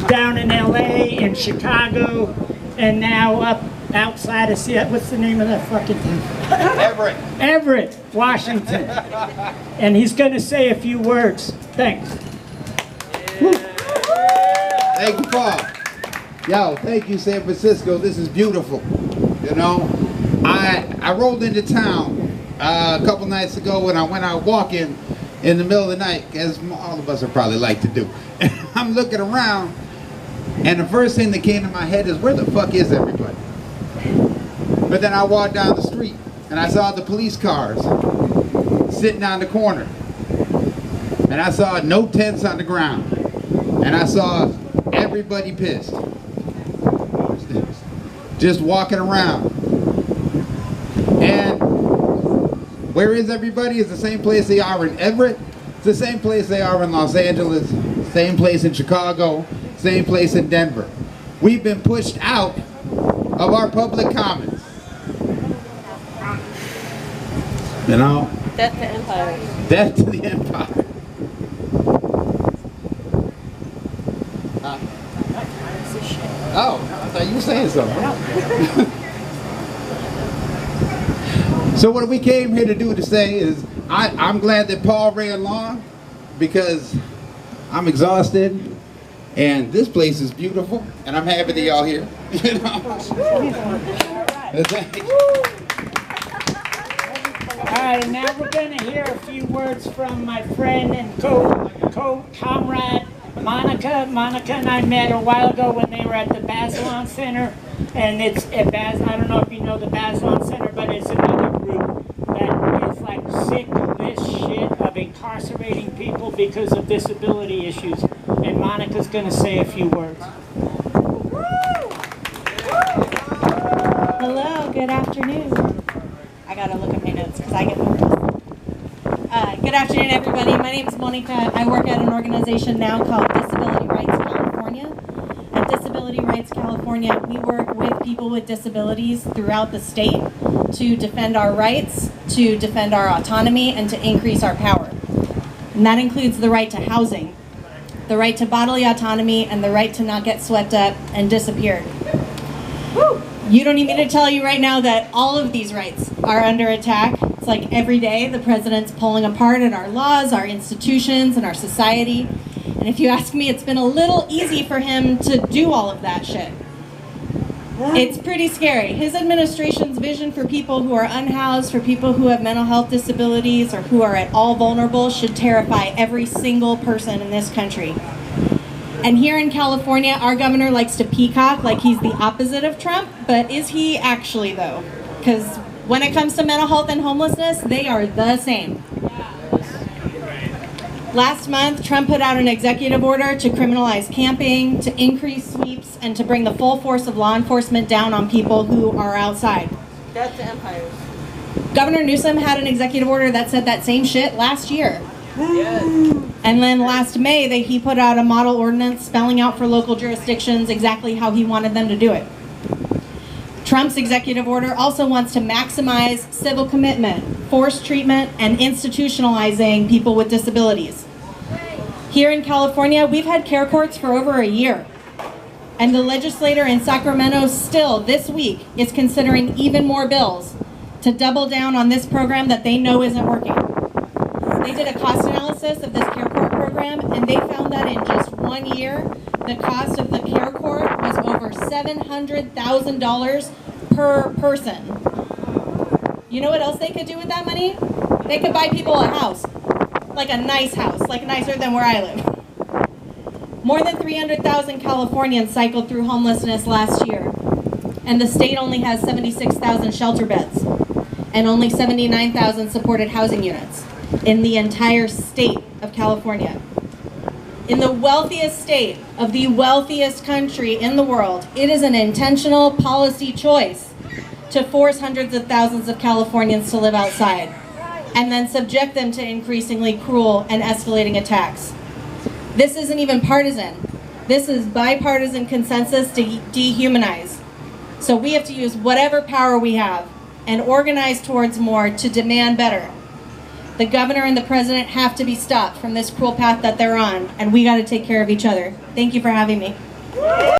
down in LA, in Chicago, and now up outside of Seattle. What's the name of that fucking thing? Everett. Everett, Washington. And he's going to say a few words. Thanks. Thank you, Paul. Yo, thank you, San Francisco. This is beautiful. You know, I rolled into town a couple nights ago when I went out walking in the middle of the night, as all of us would probably like to do. And I'm looking around, and the first thing that came to my head is, where the fuck is everybody? But then I walked down the street, and I saw the police cars sitting on the corner. And I saw no tents on the ground. And I saw everybody pissed. Just walking around. And where is everybody? It's the same place they are in Everett. It's the same place they are in Los Angeles. Same place in Chicago. Same place in Denver. We've been pushed out of our public commons. You know? Death to empire. Death to the empire. Oh, I thought you were saying something. So what we came here to do to say is, I'm glad that Paul ran long, because I'm exhausted, and this place is beautiful, and I'm happy that y'all here. You know? All right, and now we're going to hear a few words from my friend and co-comrade, Monica. Monica and I met a while ago when they were at the Bazelon Center, and it's at I don't know if you know the Bazelon Center, but it's another group that is like sick of this shit of incarcerating people because of disability issues. And Monica's going to say a few words. Hello, good afternoon. I gotta look at my notes because I get nervous. Good afternoon, everybody. My name is Monica. I work at an organization now called Disability Rights California. At Disability Rights California, we work with people with disabilities throughout the state to defend our rights, to defend our autonomy, and to increase our power. And that includes the right to housing, the right to bodily autonomy, and the right to not get swept up and disappeared. Woo! You don't need me to tell you right now that all of these rights are under attack. It's like every day the president's pulling apart at our laws, our institutions, and our society. And if you ask me, it's been a little easy for him to do all of that shit. It's pretty scary. His administration's vision for people who are unhoused, for people who have mental health disabilities, or who are at all vulnerable should terrify every single person in this country. And here in California, our governor likes to peacock like he's the opposite of Trump, but is he actually, though? Because when it comes to mental health and homelessness, they are the same. Last month, Trump put out an executive order to criminalize camping, to increase sweeps, and to bring the full force of law enforcement down on people who are outside. Death to empires. Governor Newsom had an executive order that said that same shit last year. Yes. And then last May, he put out a model ordinance spelling out for local jurisdictions exactly how he wanted them to do it. Trump's executive order also wants to maximize civil commitment, forced treatment, and institutionalizing people with disabilities. Here in California, we've had care courts for over a year. And the legislator in Sacramento still, this week, is considering even more bills to double down on this program that they know isn't working. They did a cost analysis of this care court program, and they found that in just 1 year, the cost of the care court was over $700,000 per person. You know what else they could do with that money? They could buy people a house, like a nice house, like nicer than where I live. More than 300,000 Californians cycled through homelessness last year, and the state only has 76,000 shelter beds and only 79,000 supported housing units in the entire state of California. In the wealthiest state of the wealthiest country in the world, it is an intentional policy choice to force hundreds of thousands of Californians to live outside and then subject them to increasingly cruel and escalating attacks. This isn't even partisan. This is bipartisan consensus to dehumanize. So we have to use whatever power we have and organize towards more to demand better. The governor and the president have to be stopped from this cruel path that they're on, and we got to take care of each other. Thank you for having me.